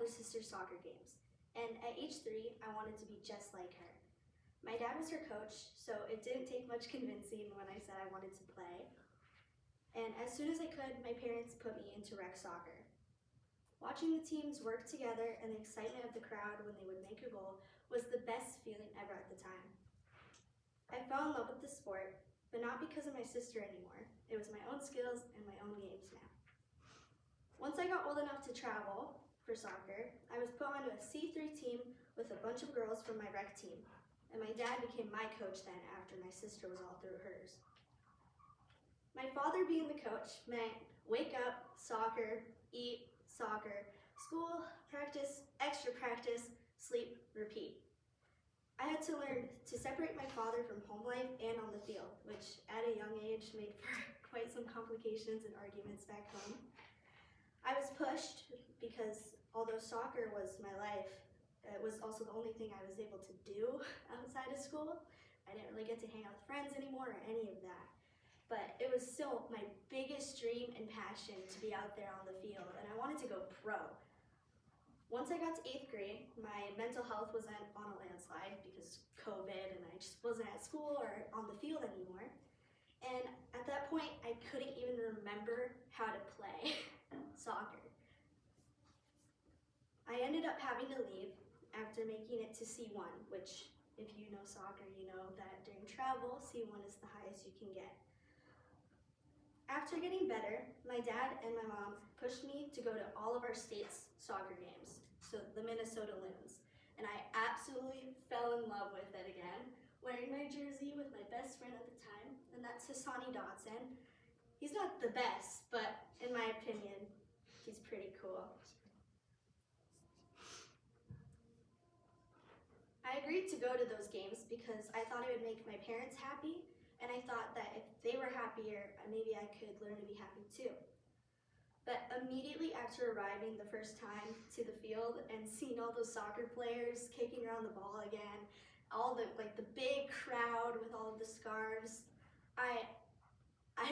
older sister's soccer games, and at age 3, I wanted to be just like her. My dad was her coach, so it didn't take much convincing when I said I wanted to play. And as soon as I could, my parents put me into rec soccer. Watching the teams work together and the excitement of the crowd when they would make a goal was the best feeling ever at the time. I fell in love with the sport, but not because of my sister anymore. It was my own skills and my own games now. Once I got old enough to travel for soccer, I was put onto a C3 team with a bunch of girls from my rec team, and my dad became my coach then after my sister was all through hers. My father being the coach meant wake up, soccer, eat, soccer, school, practice, extra practice, sleep, repeat. I had to learn to separate my father from home life and on the field, which at a young age made for quite some complications and arguments back home. I was pushed because although soccer was my life, it was also the only thing I was able to do outside of school. I didn't really get to hang out with friends anymore or any of that. But it was still my biggest dream and passion to be out there on the field, and I wanted to go pro. Once I got to 8th grade, my mental health wasn't on a landslide because COVID, and I just wasn't at school or on the field anymore. And at that point, I couldn't even remember how to play soccer. I ended up having to leave after making it to C1, which if you know soccer, you know that during travel, C1 is the highest you can get. After getting better, my dad and my mom pushed me to go to all of our state's soccer games, so the Minnesota Loons, and I absolutely fell in love with it again, wearing my jersey with my best friend at the time, and that's Hassani Dotson. He's not the best, but in my opinion, he's pretty cool. I agreed to go to those games because I thought it would make my parents happy, and I thought that if they were happier, maybe I could learn to be happy too. But immediately after arriving the first time to the field and seeing all those soccer players kicking around the ball again, all the big crowd with all of the scarves, I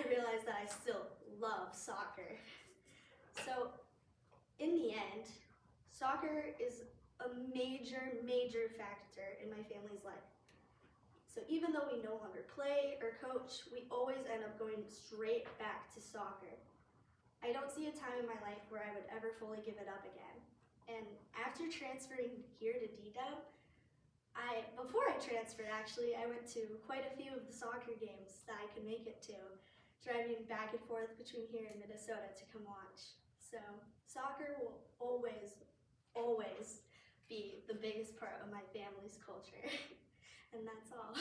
realized that I still love soccer. So in the end, soccer is a major factor in my family's life. So even though we no longer play or coach, we always end up going straight back to soccer. I don't see a time in my life where I would ever fully give it up again. And after transferring here to DW, before I transferred actually, I went to quite a few of the soccer games that I could make it to, driving back and forth between here and Minnesota to come watch. So soccer will always be the biggest part of my family's culture. And that's all.